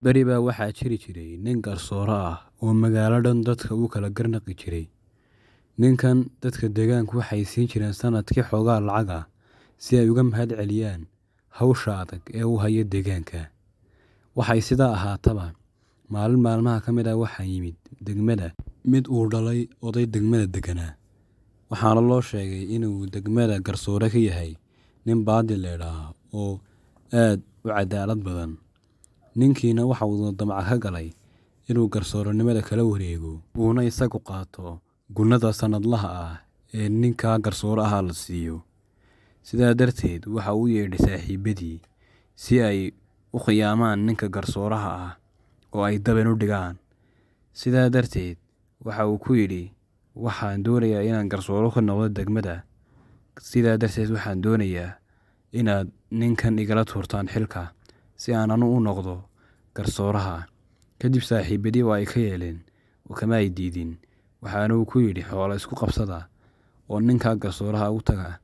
Beri baa waxaa jiri jiray nin garsoore ah oo magaalo dhan dadka u kala garnaqi jiray. Ninkan dadka deegaanku waxay siin jireen sanadkii xoogaa lacag ah si ay uga mahad celiyaan hawsha adag ee uu hayo deegaanka. Waxay sidaa ahaataba, maalin maalmaha ka mid ah waxaa yimid degmada mid uu dhalay oday degmada deganaa. Waxaana loo sheegay inuu degmada garsoore ka yahay nin baadi leedhaha oo aad u cadaalad badan. Ninkiina waxa uu damac ka galay inuu garsoorenimada kala wareego uuna isagu qaato gunnada sanadlaha ah ee ninka garsoore ahaa la siiyo. Sidaa darteed waxa uu yeedhay saaxiibadii si ay u khiyaamaan ninka garsooraha ah oo ay daban u dhigaan. Sidaa darteed waxa uu ku yidhi, waxaan doonayaa inaan garsoore ka noqdo degmada. Sidaa darteed waxaan doonayaa inaad ninkan igala tuurtaan xilka si aan anu u noqdo garsooraha. Kadib saaxiibadii waa ay ka yeeleen oo kama ay diidin. Waxaana uu ku yidhi xoolo isku qabsada oo ninka garsooraha u taga.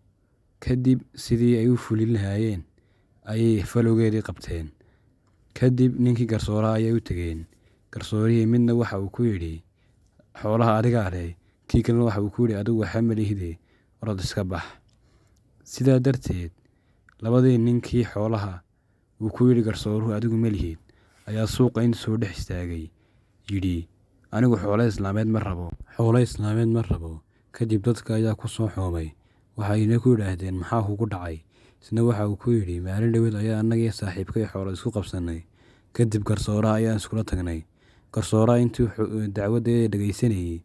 Kadib sidii ay u fulin lahaayeen ayay falowgeedii qabteen. Kadib ninkii garsooraha ayay u tageen. Garsoorihii midna waxa uu ku yidhi xoolaha adigaa leh, kii kalena waxa uu ku yidhi adigu waxa ma lihide orod iska bax. Sidaa darteed labadii ninkii xoolaha uu ku yidhi garsooruhu adigu ma lihid ayaa suuqa inta soo dhex istaagay yidhi anigu xoolo islaameed ma rabo. Kadib dadka ayaa ku soo xoomay. Waxayna ku yidhaahdeen maxaa kugu dhacay? Isna waxa uu ku yidhi maalin dhaweed ayaa annagii saaxiibkay xoolo isku qabsanay. Kadib garsooraha ayaan iskula tagnay. Garsooraha intii dacwaddeeda dhagaysanayay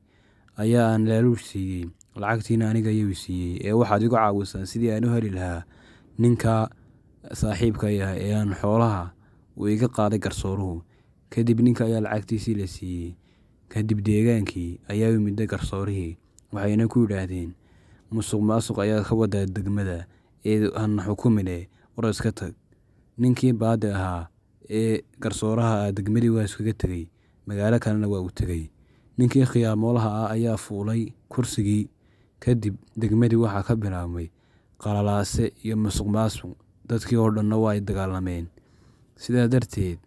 ayaa aan laaluush siiyey. Lacagtiina aniga ayuu siiyey ee waxaad igu caawisaan sidii aan u heli lahaa ninka saaxiibkay ah ee aan xoolaha uu iga qaaday garsooruhu. Kadib ninka ayaa lacagtiisii la siiyey. Kadib deegaankii ayaa u yimid garsoorihii. Waxayna ku yidhaahdeen musuqmaasuq ayaa ka wada degmada ee aan xukumine orod iska tag. Ninkii baadi ahaa ee garsooraha degmadii waa iskaga tegay. Magaalo kalena waa u tegay. Ninkii khiyaamoolaha ah ayaa fuulay kursigii. Kadib degmadii waxaa ka bilaabmay qalalaase iyo musuqmaasuq. Dadkii oo dhanna waa ay dagaalameen. Sidaa darteed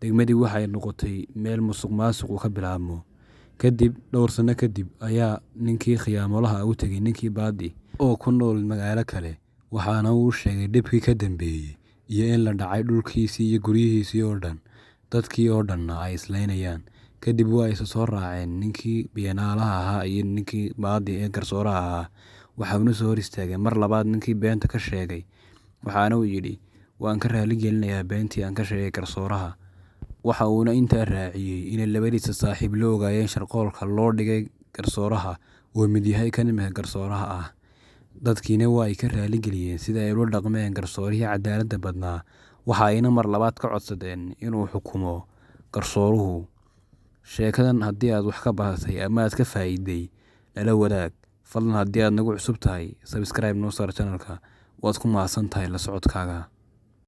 degmadii waxay noqotay meel musuqmaasuq ka bilaabmo. Kadib dhowr sano kadib ayaa ninkii khiyaamoolaha u tegay ninkii baadi oo ku nool magaalo kale. Waxaana uu sheegay dhibkii ka dambeeyay iyo in la dhacay dhulkiisii iyo guryihiisii oo dhan. Dadkii oo dhanna ay islaynayaan. Kadib waa ay soo raaceen ninkii beenaalaha ahaa iyo ninkii baadi ee garsooraha ahaa. Waxaanu soo hor istaagay mar labaad ninkii beenta ka sheegay. Waxaana uu yidhi waan ka raali gelinayaa beentii aan ka sheegay garsooraha. Waxa uuna intaa raaciyay in labadiisa saaxiib la ogaayeen sharqoolka loo dhigay garsooraha oo mid yahay kan imika garsooraha ah. Dadkiina waa ay ka raali geliyeen sida ay ula dhaqmeen garsoorihii cadaaladda badnaa. Waxa ayna mar labaad ka codsadeen inuu xukumo garsooruhu. Sheekadan haddii aad wax ka baratay ama aad ka faa'iiday nala wadaag. Fadlan haddii aad nagu cusub tahay subscribe noo saar channelka. Waad ku mahadsan tahay la socodkaaga.